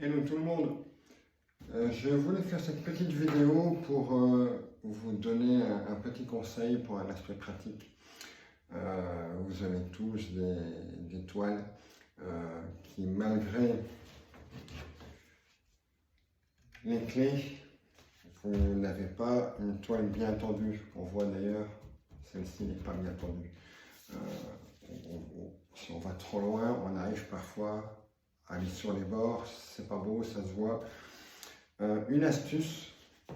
Hello tout le monde, je voulais faire cette petite vidéo pour vous donner un petit conseil pour un aspect pratique. Vous avez tous des toiles qui, malgré les clés, vous n'avez pas une toile bien tendue. On voit d'ailleurs, celle-ci n'est pas bien tendue. Si on va trop loin, on arrive parfois à aller sur les bords, c'est pas beau, ça se voit. Une astuce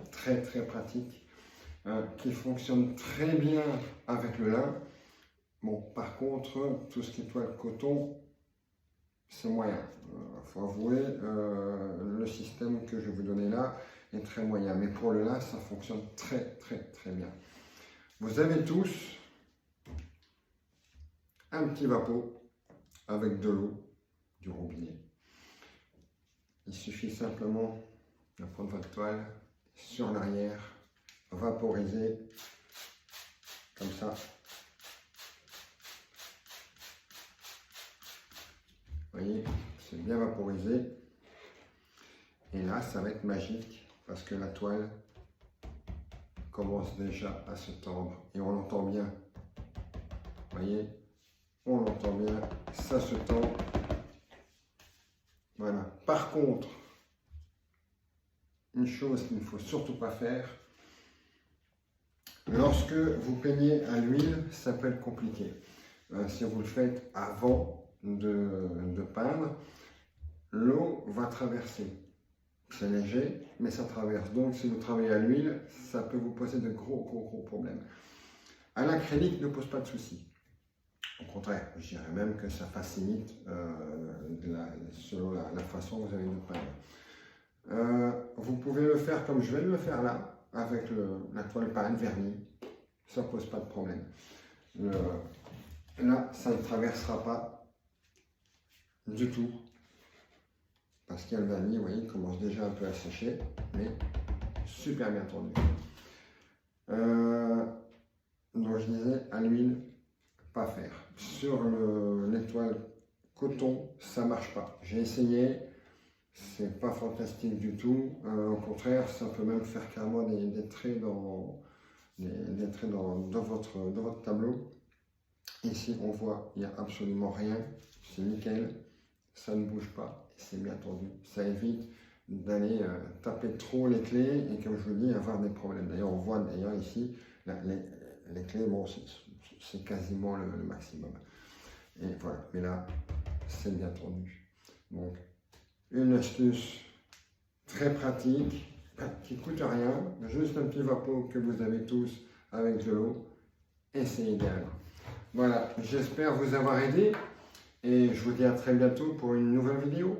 très pratique qui fonctionne très bien avec le lin. Bon, par contre, tout ce qui est toile coton, c'est moyen. Faut avouer, le système que je vais vous donner là est très moyen. Mais pour le lin, ça fonctionne très bien. Vous avez tous un petit vapeau avec de l'eau du robinet. Il suffit simplement de prendre votre toile sur l'arrière, vaporiser comme ça. Vous voyez, c'est bien vaporisé. Et là, ça va être magique parce que la toile commence déjà à se tendre et on l'entend bien. Vous voyez, on l'entend bien, ça se tend. Voilà. Par contre, une chose qu'il ne faut surtout pas faire, lorsque vous peignez à l'huile, ça peut être compliqué. Si vous le faites avant de peindre, l'eau va traverser. C'est léger, mais ça traverse. Donc, si vous travaillez à l'huile, ça peut vous poser de gros problèmes. À l'acrylique, ne pose pas de soucis. Au contraire, je dirais même que ça facilite selon la façon que vous avez de peindre. Vous pouvez le faire comme je vais le faire là, avec la toile peinte vernis. Ça ne pose pas de problème. Là, ça ne traversera pas du tout. Parce qu'il y a le vernis, vous voyez, il commence déjà un peu à sécher, mais super bien tendu. Donc je disais, à l'huile, pas faire. Sur les toiles coton, ça marche pas. J'ai essayé, c'est pas fantastique du tout. Au contraire, ça peut même faire carrément des traits dans votre tableau. Ici, on voit, il n'y a absolument rien. C'est nickel. Ça ne bouge pas. C'est bien tendu. Ça évite d'aller taper trop les clés et, comme je vous dis, avoir des problèmes. D'ailleurs, on voit d'ailleurs ici, les clés, bon, c'est quasiment le maximum. Et voilà, mais là, c'est bien tendu. Donc, une astuce très pratique, qui ne coûte rien, juste un petit vapeau que vous avez tous avec de l'eau, et c'est idéal. Voilà, j'espère vous avoir aidé, et je vous dis à très bientôt pour une nouvelle vidéo.